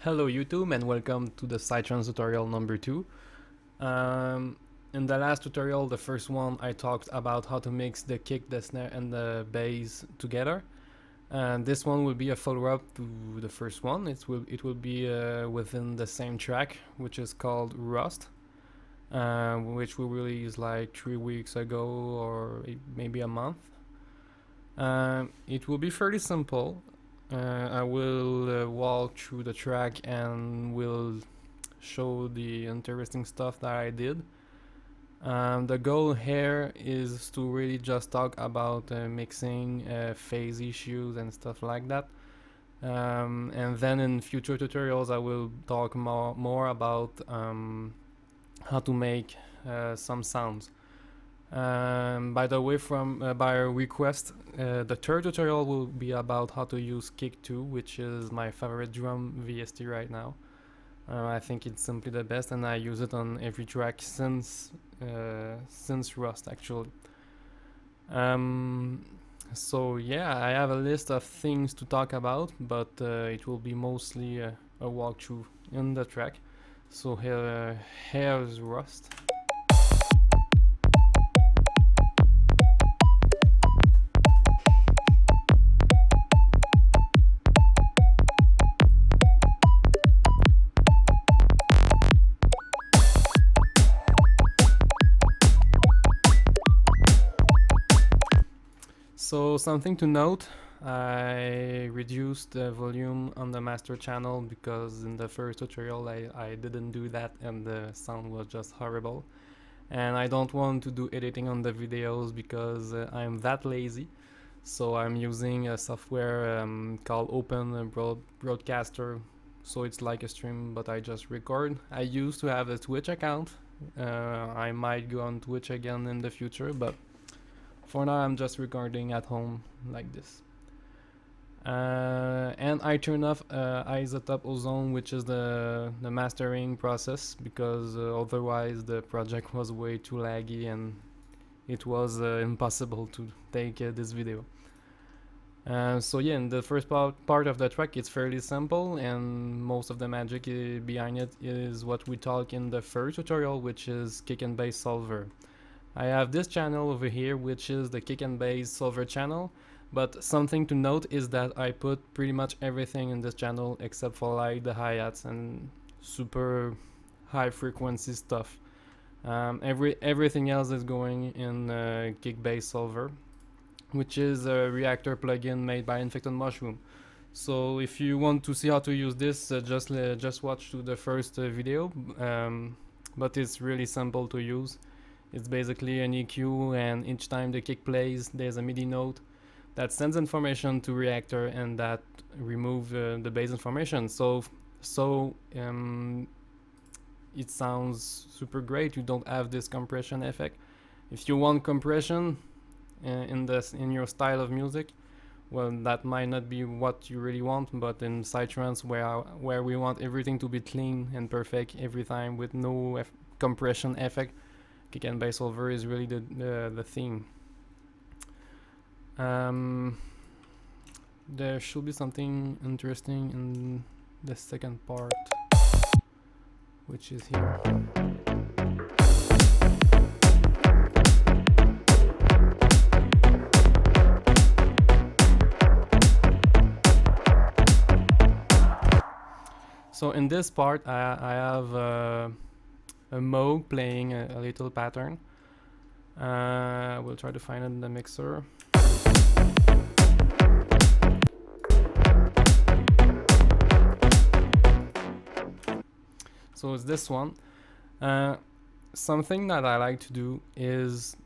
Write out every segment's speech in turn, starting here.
Hello YouTube and welcome to the Psytrance tutorial number 2. In the last tutorial, the first one, I talked about how to mix the kick, the snare and the bass together. And this one will be a follow-up to the first one. It will be within the same track, which is called Rust, which we released like 3 weeks ago or maybe a month. It will be fairly simple. I will walk through the track and will show the interesting stuff that I did. The goal here is to really just talk about mixing, phase issues and stuff like that. And then in future tutorials I will talk more about how to make some sounds. By the way, by request, the third tutorial will be about how to use Kick2, which is my favorite drum VST right now. I think it's simply the best, and I use it on every track since Rust actually. So yeah, I have a list of things to talk about, but it will be mostly a walkthrough in the track. So here's Rust. So something to note, I reduced the volume on the master channel because in the first tutorial I didn't do that and the sound was just horrible. And I don't want to do editing on the videos because I'm that lazy. So I'm using a software called Open Broadcaster. So it's like a stream, but I just record. I used to have a Twitch account. I might go on Twitch again in the future, but for now I'm just recording at home like this. And I turn off isotope ozone, which is the mastering process, because otherwise the project was way too laggy and it was impossible to take this video. So yeah, in the first part of the track it's fairly simple, and most of the magic behind it is what we talk in the first tutorial, which is kick and bass solver. I have this channel over here, which is the kick and bass solver channel, but something to note is that I put pretty much everything in this channel except for like the hi-hats and super high frequency stuff. Everything else is going in kick bass solver, which is a reactor plugin made by Infected Mushroom. So if you want to see how to use this, just watch to the first video, but it's really simple to use. It's basically an EQ, and each time the kick plays there's a MIDI note that sends information to reactor and that remove the bass information. So it sounds super great. You don't have this compression effect. If you want compression in your style of music, well, that might not be what you really want, but in Psytrance, where we want everything to be clean and perfect every time with no compression effect, kick and bass solver is really the theme. There should be something interesting in the second part, which is here. So in this part I have a Moog playing a little pattern. We'll try to find it in the mixer. So it's this one. Something that I like to do is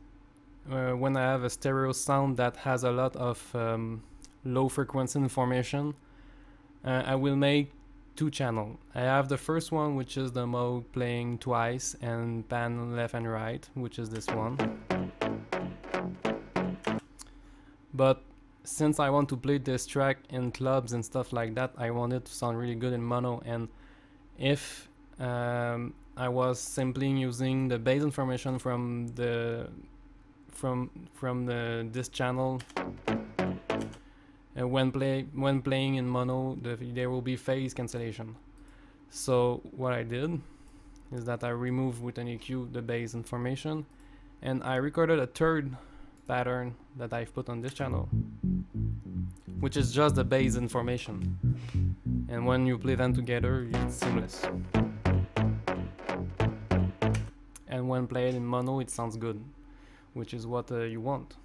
when I have a stereo sound that has a lot of low frequency information, I will make two channels. I have the first one, which is the Moog playing twice and pan left and right, which is this one. But since I want to play this track in clubs and stuff like that, I want it to sound really good in mono. And if I was simply using the bass information from this channel, when playing in mono, there will be phase cancellation. So what I did is that I removed with an EQ the bass information, and I recorded a third pattern that I've put on this channel, which is just the bass information. And when you play them together, it's seamless. And when played in mono, it sounds good, which is what you want.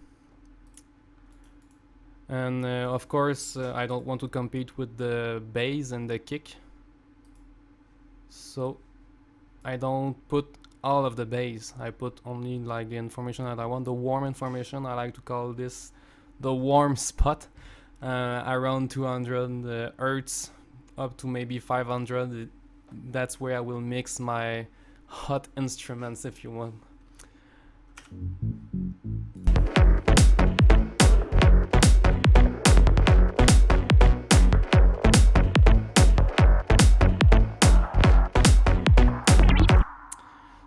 And of course, I don't want to compete with the bass and the kick, so I don't put all of the bass. I put only like the information that I want, the warm information. I like to call this the warm spot, around 200 hertz up to maybe 500. That's where I will mix my hot instruments, if you want.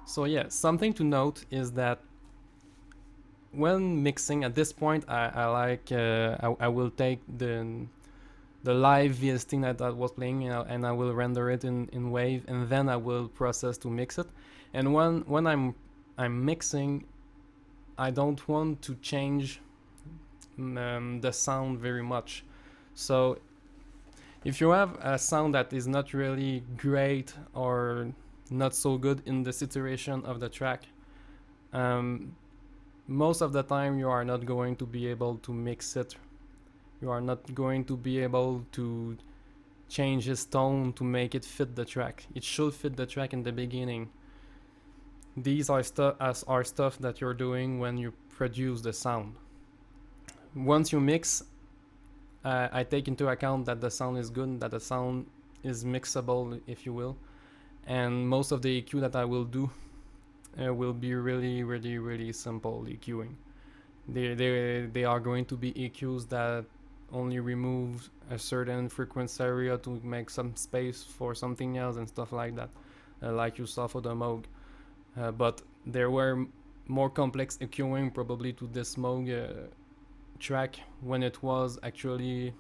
So yeah, something to note is that when mixing at this point, I will take the live VST that I was playing, and I will render it in Wave, and then I will process to mix it. And when I'm mixing, I don't want to change the sound very much. So if you have a sound that is not really great or not so good in the saturation of the track, most of the time you are not going to be able to mix it. You are not going to be able to change his tone to make it fit the track. It should fit the track in the beginning. These are stuff that you're doing when you produce the sound. Once you mix, I take into account that the sound is good, that the sound is mixable, if you will. And most of the EQ that I will do will be really simple EQing. They are going to be EQs that only remove a certain frequency area to make some space for something else and stuff like that, like you saw for the Moog. But there were more complex EQing probably to this Moog track when it was actually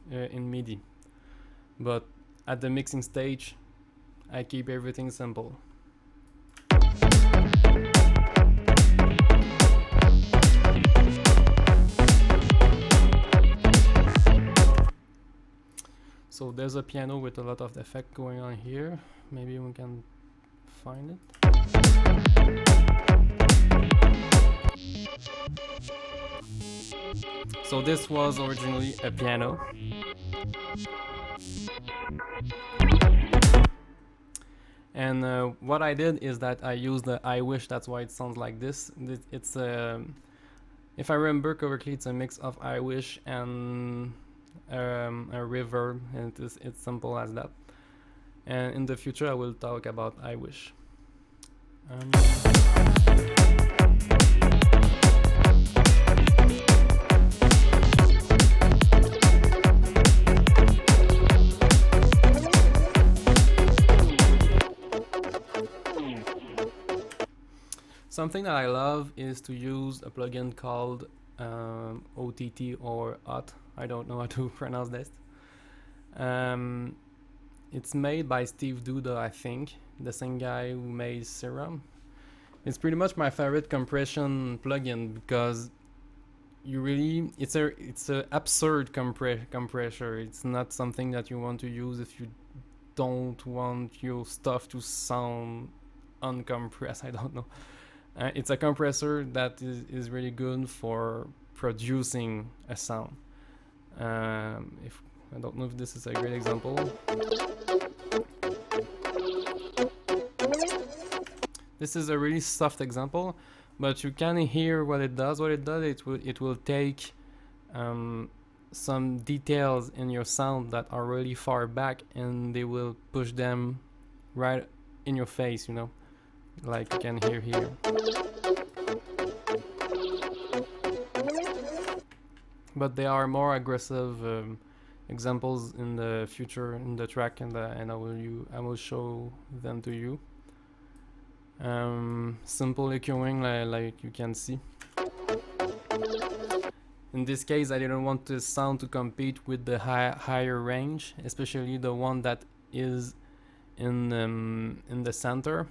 in MIDI. But at the mixing stage, I keep everything simple. So there's a piano with a lot of effect going on here. Maybe we can find it. So this was originally a piano. And what I did is that I used the I Wish, that's why it sounds like this. It's if I remember correctly, it's a mix of I Wish and a reverb, and it's simple as that. And in the future I will talk about I Wish. Something that I love is to use a plugin called OTT or OT. I don't know how to pronounce this. It's made by Steve Duda, I think, the same guy who made Serum. It's pretty much my favorite compression plugin because it's a absurd compressor. It's not something that you want to use if you don't want your stuff to sound uncompressed. I don't know. It's a compressor that is really good for producing a sound. If I don't know if this is a great example. This is a really soft example, but you can hear what it does. It will take some details in your sound that are really far back, and they will push them right in your face, you know, like you can hear here. But there are more aggressive examples in the future in the track, and I will show them to you. Simple EQing, like you can see. In this case, I didn't want the sound to compete with the higher range, especially the one that is in the center,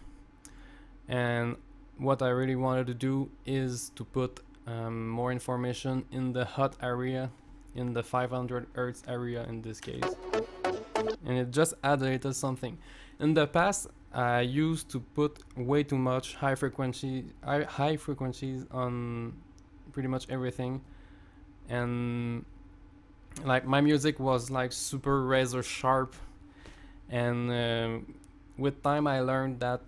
and what I really wanted to do is to put more information in the hot area, in the 500 hertz area in this case, and it just adds a little something. In the past, I used to put way too much high frequencies on pretty much everything, and like my music was like super razor sharp, and with time I learned that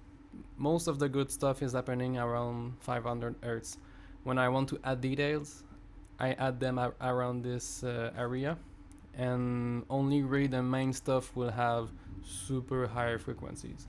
most of the good stuff is happening around 500 hertz. When I want to add details, I add them around this area, and only really the main stuff will have super high frequencies.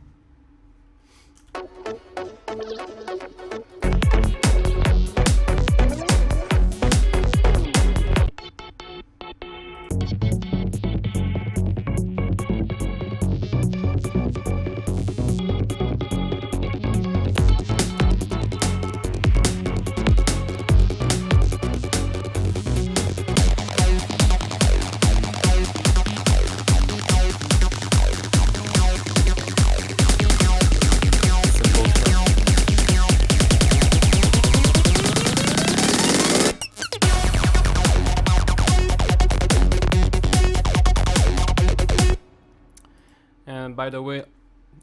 And by the way,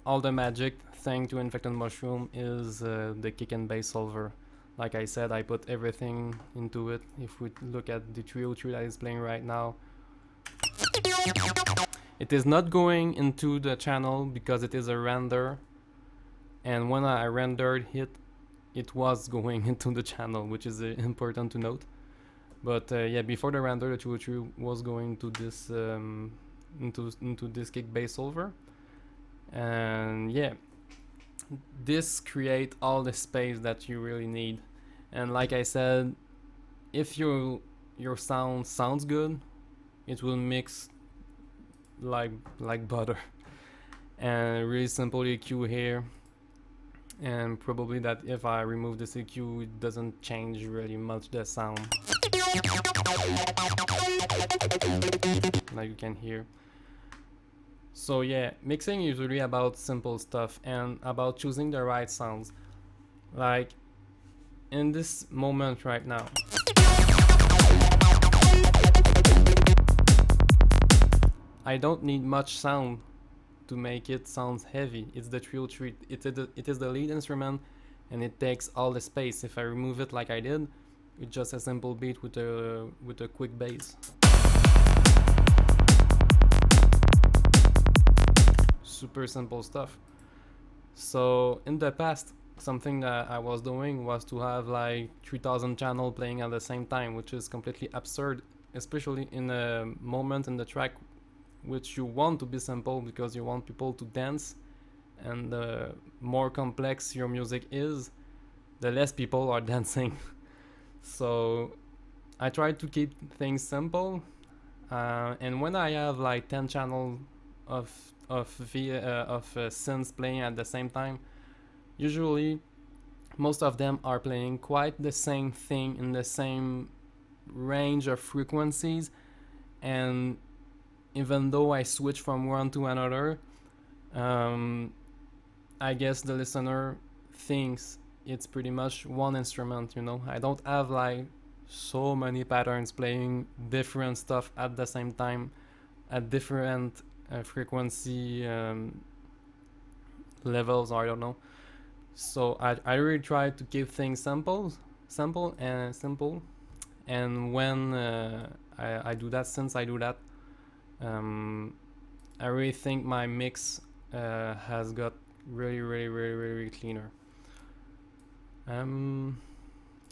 all the magic thanks to Infected Mushroom is the kick and bass solver. Like I said, I put everything into it. If we look at the 303 that is playing right now, it is not going into the channel because it is a render, and when I rendered it, it was going into the channel, which is important to note. But yeah, before the render, the 303 was going to this into this kick bass solver, and yeah, this create all the space that you really need. And like I said, if your sound sounds good, it will mix like butter. And really simple EQ here, and probably that if I remove this EQ, it doesn't change really much the sound, like you can hear. So yeah, mixing is really about simple stuff and about choosing the right sounds. Like in this moment right now, I don't need much sound to make it sound heavy. It's the 303, it is the lead instrument, and it takes all the space. If I remove it like I did, it's just a simple beat with a quick bass. Super simple stuff. So in the past, something that I was doing was to have like 3000 channels playing at the same time, which is completely absurd, especially in a moment in the track which you want to be simple because you want people to dance, and the more complex your music is, the less people are dancing. So I try to keep things simple, and when I have like 10 channels of synths playing at the same time, usually most of them are playing quite the same thing in the same range of frequencies, and even though I switch from one to another, I guess the listener thinks it's pretty much one instrument, you know. I don't have like so many patterns playing different stuff at the same time at different frequency levels, or I don't know. So I really try to keep things simple, and when I do that, since I do that, I really think my mix has got really cleaner.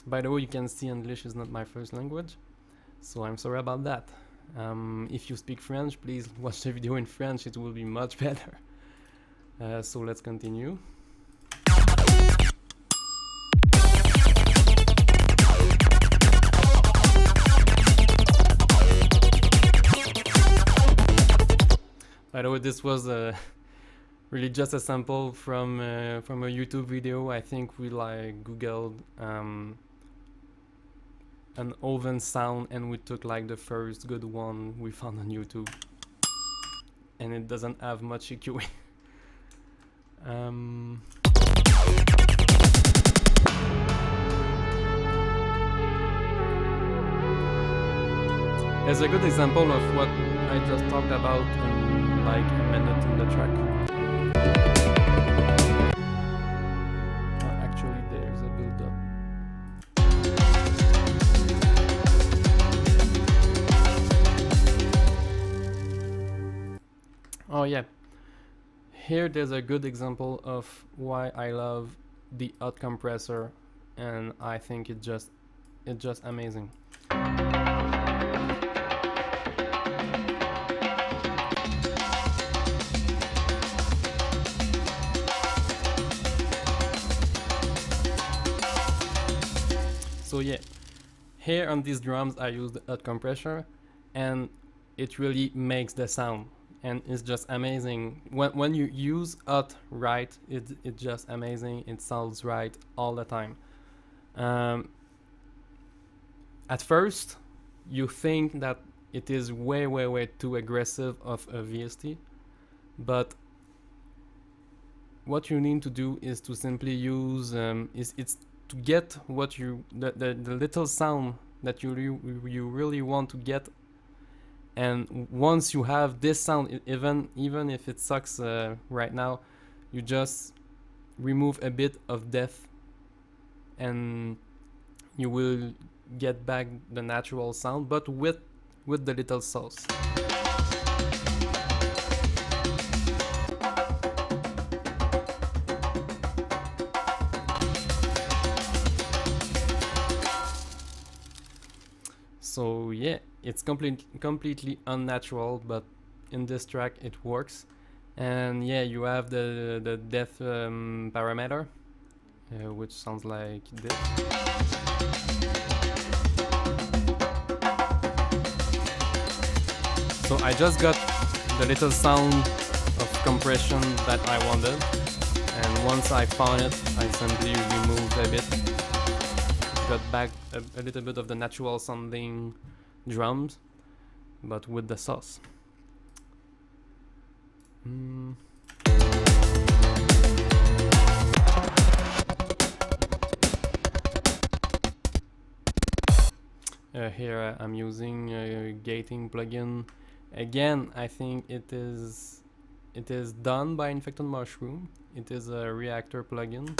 By the way, you can see English is not my first language, so I'm sorry about that. If you speak French, please watch the video in French, it will be much better. So let's continue. By the way, this was really just a sample from a YouTube video. I think we like googled an oven sound, and we took like the first good one we found on YouTube, and it doesn't have much EQ. Um, There's a good example of what I just talked about in like a minute in the track. Actually, there's a build-up. Oh yeah, here there's a good example of why I love the hot compressor, and I think it's just amazing. So yeah, here on these drums I use the hot compressor, and it really makes the sound, and it's just amazing. When you use hot right, it's just amazing. It sounds right all the time. At first, you think that it is way too aggressive of a VST, but what you need to do is to simply use it's to get what you the little sound that you really want to get, and once you have this sound, even if it sucks right now, you just remove a bit of depth and you will get back the natural sound, but with the little sauce. So yeah, it's completely unnatural, but in this track it works. And yeah, you have the depth parameter, which sounds like this. So I just got the little sound of compression that I wanted, and once I found it, I simply removed a bit, got back a little bit of the natural sounding drums, but with the sauce. Here I'm using a gating plugin. Again, I think it is done by Infected Mushroom. It is a reactor plugin.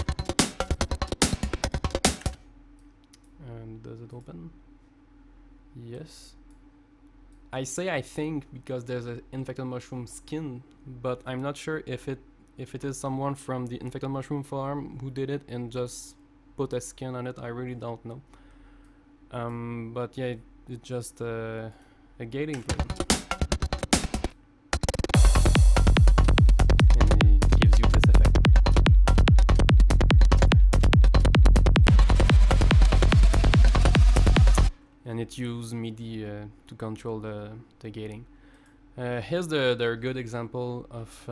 Does it open? Yes. I say I think because there's an Infected Mushroom skin, but I'm not sure if it is someone from the Infected Mushroom farm who did it and just put a skin on it. I really don't know. But yeah, it's just a gating plugin. And it gives you this effect. And it uses MIDI to control the gating. Here's the good example of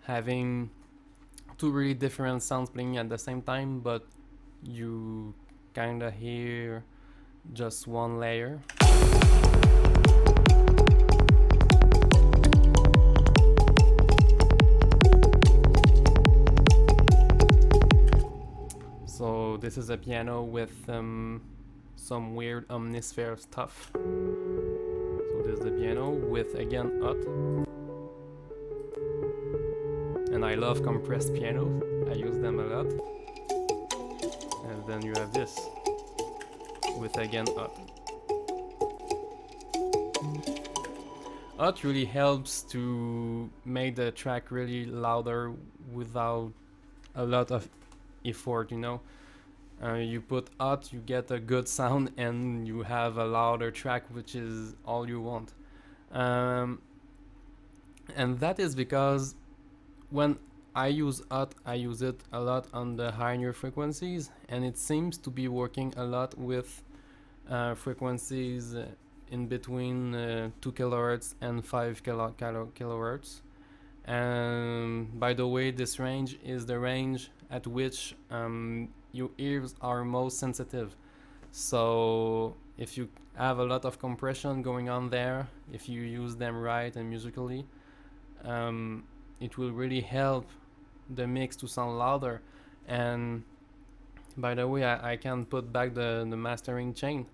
having two really different sounds playing at the same time, but you kinda hear just one layer. So this is a piano with some weird omnisphere stuff. So this is the piano with again hot. And I love compressed pianos. I use them a lot. And then you have this with again hot. Hot really helps to make the track really louder without a lot of effort, you know. You put hot, you get a good sound, and you have a louder track, which is all you want. And that is because when I use hot, I use it a lot on the higher frequencies, and it seems to be working a lot with frequencies in between 2 kilohertz and 5 kilohertz. And by the way, this range is the range at which your ears are most sensitive. So if you have a lot of compression going on there, if you use them right and musically, it will really help the mix to sound louder. And by the way, I can put back the mastering chain,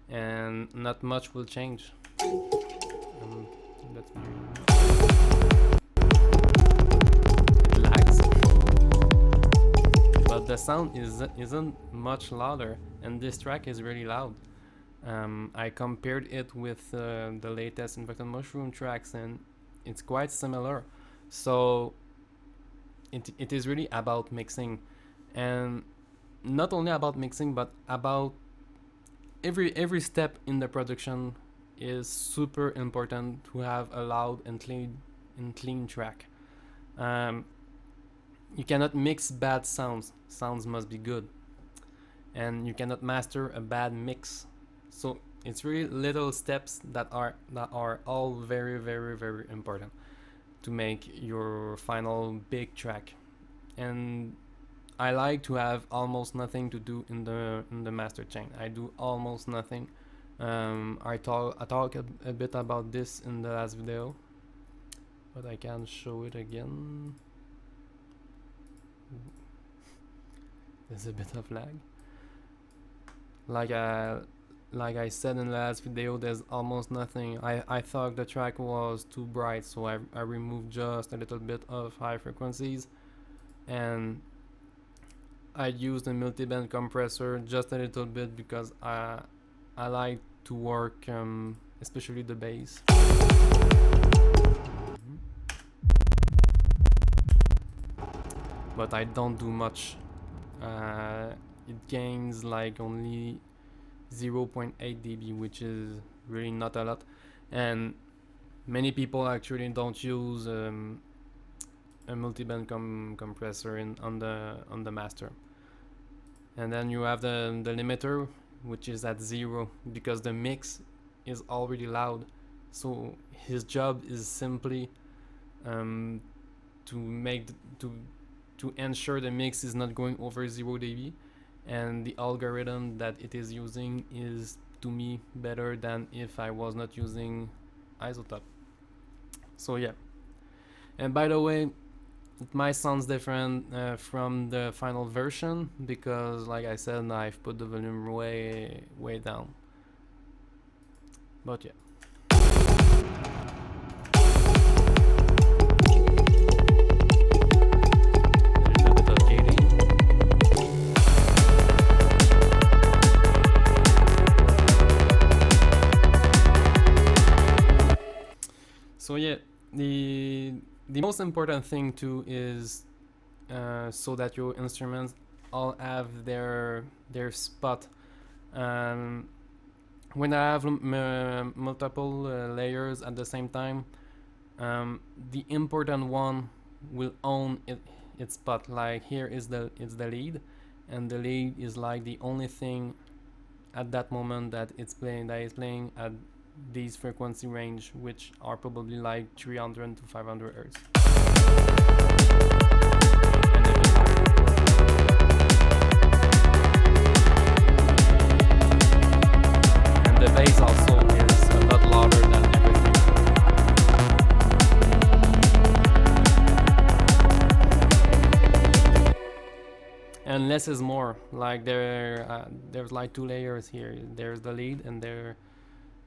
and not much will change. Let me. It lags, but the sound isn't much louder, and this track is really loud. I compared it with the latest Infected Mushroom tracks, and it's quite similar. So it is really about mixing, and not only about mixing, but about every step in the production is super important to have a loud and clean track. You cannot mix bad sounds. Sounds must be good, and you cannot master a bad mix. So it's really little steps that are all very important to make your final big track. And I like to have almost nothing to do in the master chain. I do almost nothing. I talk a bit about this in the last video, but I can show it again. There's a bit of lag. Like I said in the last video, there's almost nothing. I thought the track was too bright, so I removed just a little bit of high frequencies, and I used a multi-band compressor just a little bit because I like to work especially the bass. But I don't do much. It gains like only 0.8 dB, which is really not a lot, and many people actually don't use a multi-band compressor on the master. And then you have the limiter, which is at 0 because the mix is already loud, so his job is simply to ensure the mix is not going over 0 dB, and the algorithm that it is using is, to me, better than if I was not using isotope. So yeah. And by the way, it might sound different from the final version because, like I said, I've put the volume way down. But yeah. So yeah, the most important thing too is so that your instruments all have their spot. When I have multiple layers at the same time, the important one will own its spot. Like here is it's the lead, and the lead is like the only thing at that moment that is playing at these frequency range, which are probably like 300 to 500 hertz. And the bass also is a lot louder than everything. And less is more. Like there's like 2 layers here. There's the lead and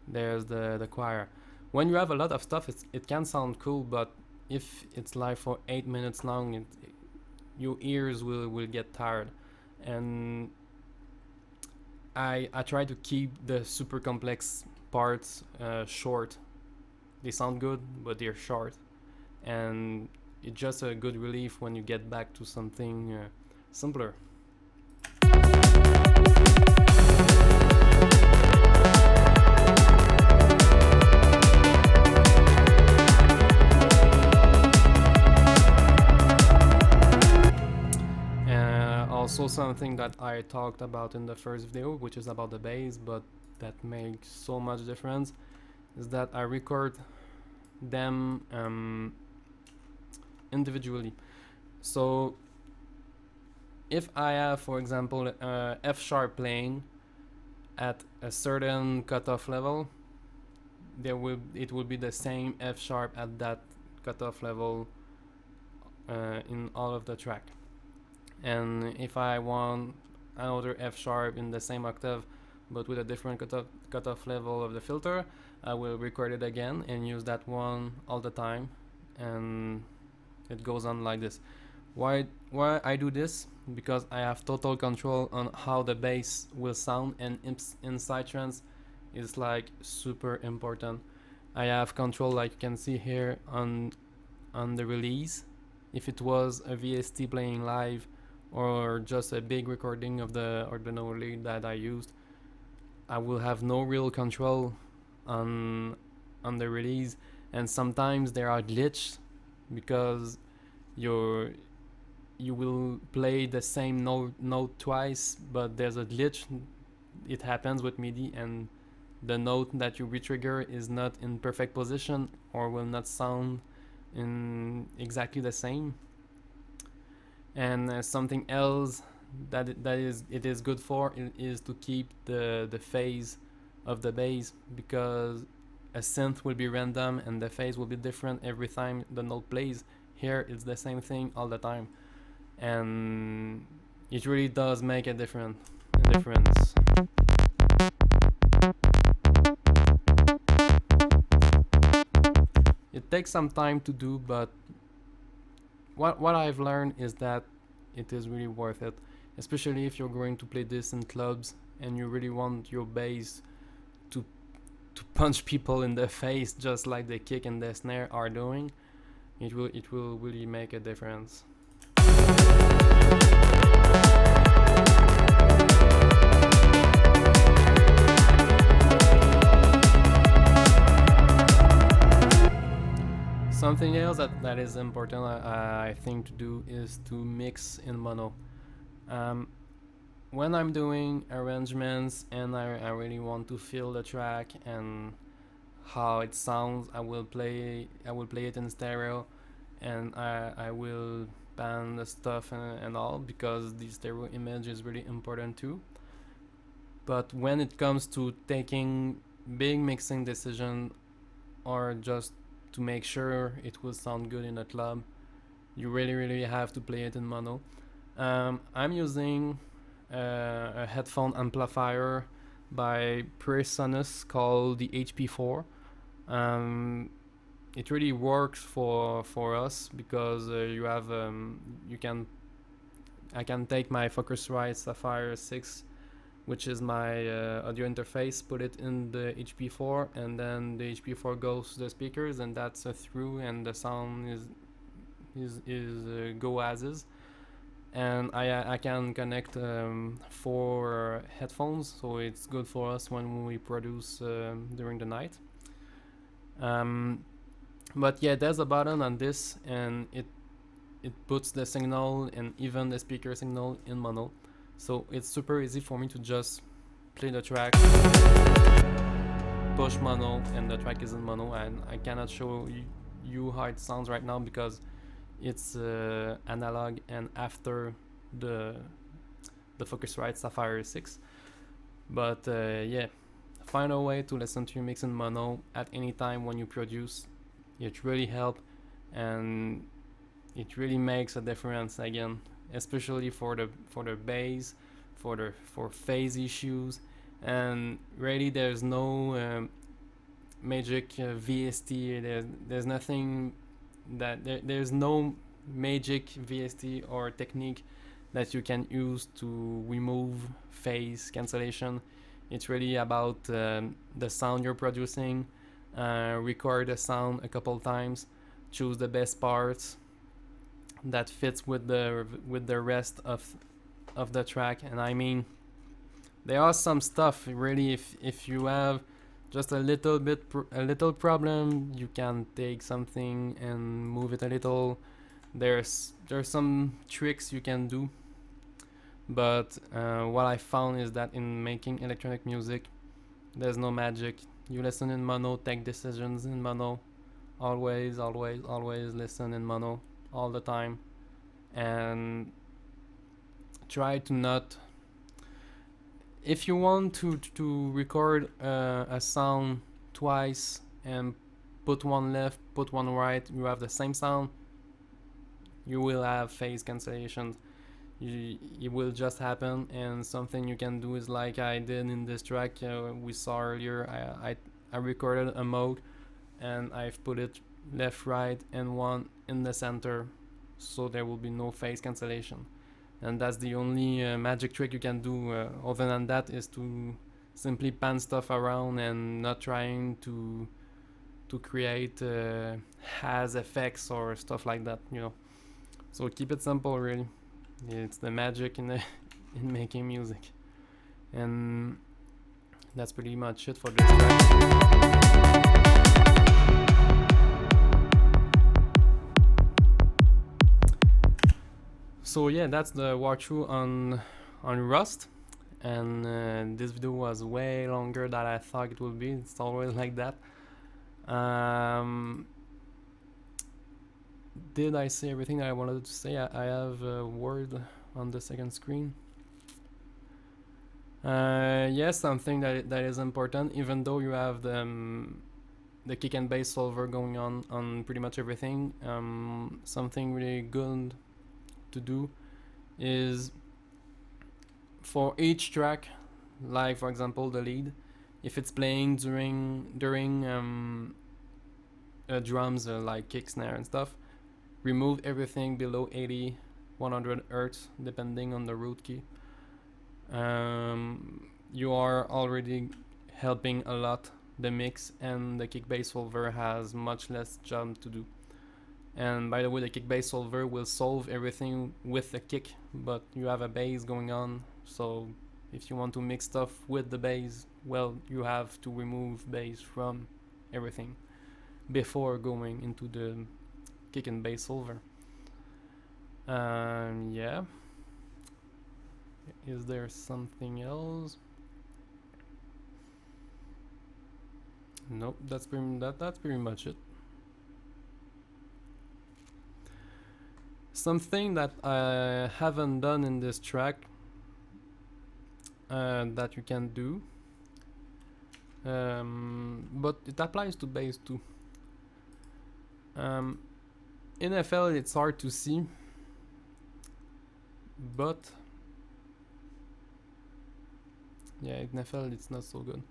there's the choir. When you have a lot of stuff, it can sound cool, but if it's like for 8 minutes long, your ears will get tired. And I try to keep the super complex parts short. They sound good, but they're short, and it's just a good relief when you get back to something simpler. Also something that I talked about in the first video, which is about the bass, but that makes so much difference, is that I record them individually. So if I have, for example, F sharp playing at a certain cutoff level, it will be the same F sharp at that cutoff level in all of the track. And if I want another F sharp in the same octave but with a different cutoff level of the filter, I will record it again and use that one all the time, and it goes on like this. Why I do this? Because I have total control on how the bass will sound, and in Psytrance is like super important. I have control, like you can see here on the release. If it was a VST playing live or just a big recording of the Arduino lead that I used, I will have no real control on the release, and sometimes there are glitches because you will play the same note twice, but there's a glitch. It happens with MIDI, and the note that you retrigger is not in perfect position or will not sound in exactly the same. And something else that it is good for is to keep the phase of the bass, because a synth will be random and the phase will be different every time the note plays. Here it's the same thing all the time, and it really does make a difference. It takes some time to do, but what I've learned is that it is really worth it, especially if you're going to play this in clubs and you really want your bass to punch people in the face just like the kick and the snare are doing. It will really make a difference. Something else that is important, I think, to do is to mix in mono. When I'm doing arrangements and I really want to feel the track and how it sounds, I will play it in stereo, and I will pan the stuff and all, because the stereo image is really important too. But when it comes to taking big mixing decision, or just to make sure it will sound good in a club, you really have to play it in mono. I'm using a headphone amplifier by PreSonus called the HP4. It really works for us because I can take my Focusrite Sapphire 6, which is my audio interface, put it in the HP4, and then the HP4 goes to the speakers, and that's a through, and the sound is go as is. And I can connect 4 headphones, so it's good for us when we produce during the night. But yeah, there's a button on this, and it puts the signal and even the speaker signal in mono. So it's super easy for me to just play the track, push mono, and the track is in mono. And I cannot show you how it sounds right now because it's analog and after the Focusrite Sapphire 6. But yeah, find a way to listen to your mix in mono at any time when you produce. It really helps, and it really makes a difference again, especially for the bass, for phase issues. And really there's no magic VST. There's nothing that there's no magic VST or technique that you can use to remove phase cancellation. It's really about the sound you're producing. Record the sound a couple times, choose the best parts that fits with the rest of the track. And I mean, there are some stuff really, if you have just a little problem, you can take something and move it a little. There's some tricks you can do, but what I found is that in making electronic music, there's no magic. You listen in mono, take decisions in mono, always listen in mono all the time, and try to not, if you want to record a sound twice and put one left, put one right, you have the same sound, you will have phase cancellation. It will just happen, and something you can do is like I did in this track we saw earlier. I recorded a mode and I've put it left, right, and one in the center, so there will be no phase cancellation. And that's the only magic trick you can do. Other than that, is to simply pan stuff around and not trying to create has effects or stuff like that. So keep it simple, really. It's the magic in in making music, and that's pretty much it for this track. So yeah, that's the walkthrough on Rust, and this video was way longer than I thought it would be. It's always like that. Did I say everything I wanted to say? I have a word on the second screen. Yes, something that is important, even though you have the kick and bass solver going on pretty much everything. Something really good to do is for each track, like for example the lead, if it's playing during drums like kick, snare and stuff, remove everything below 80, 100 hertz depending on the root key. You are already helping a lot the mix, and the kick bass solver has much less job to do. And by the way, the kick bass solver will solve everything with the kick, but you have a bass going on, so if you want to mix stuff with the bass, well, you have to remove bass from everything before going into the kick and bass solver. Yeah. Is there something else? Nope, that's pretty much it. Something that I haven't done in this track that you can do, but it applies to bass too. In FL it's hard to see, but yeah, in FL it's not so good.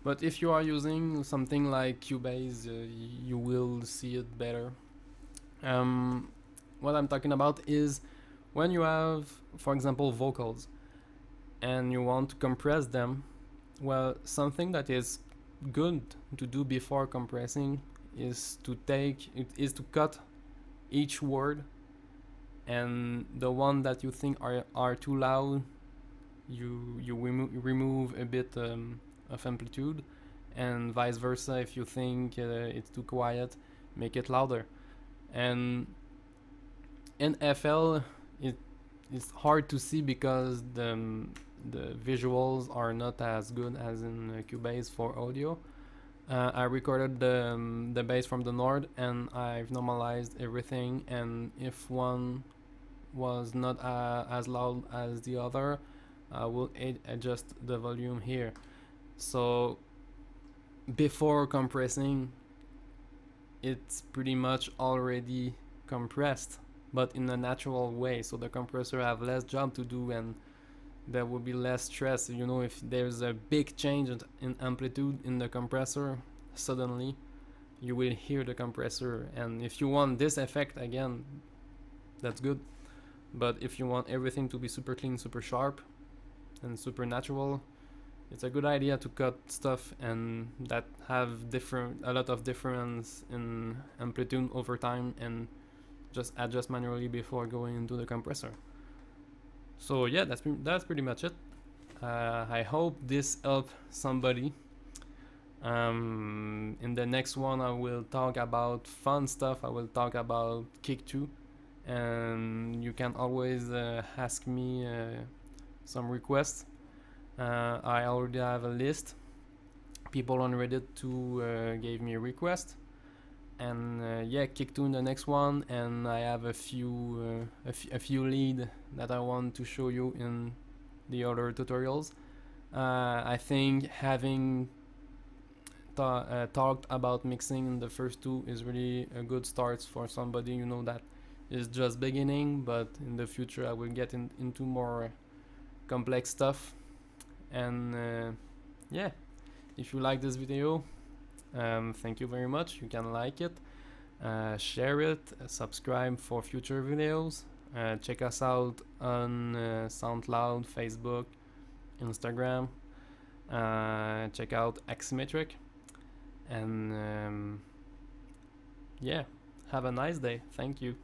But if you are using something like Cubase, you will see it better. What I'm talking about is when you have, for example, vocals and you want to compress them, well, something that is good to do before compressing is to cut each word, and the one that you think are too loud, you remove a bit of amplitude, and vice versa. If you think it's too quiet, make it louder. And in FL, it's hard to see because the visuals are not as good as in Cubase for audio. I recorded the bass from the Nord, and I've normalized everything, and if one was not as loud as the other, I will adjust the volume here. So before compressing, it's pretty much already compressed, but in a natural way, so the compressor have less job to do, and there will be less stress. If there's a big change in amplitude in the compressor, suddenly you will hear the compressor, and if you want this effect again, that's good. But if you want everything to be super clean, super sharp, and super natural, it's a good idea to cut stuff and that have a lot of difference in amplitude over time, and just adjust manually before going into the compressor. So yeah, that's pretty much it. I hope this helped somebody. In the next one, I will talk about fun stuff. I will talk about Kick2, and you can always ask me some requests. I already have a list. People on Reddit too gave me a request, and yeah, Kick2 in the next one. And I have a few lead that I want to show you in the other tutorials. I think having talked about mixing in the first two is really a good start for somebody that is just beginning, but in the future I will get into more complex stuff. And yeah, if you like this video, thank you very much. You can like it, share it, subscribe for future videos. Check us out on SoundCloud, Facebook, Instagram. Check out Asymmetric. And yeah, have a nice day. Thank you.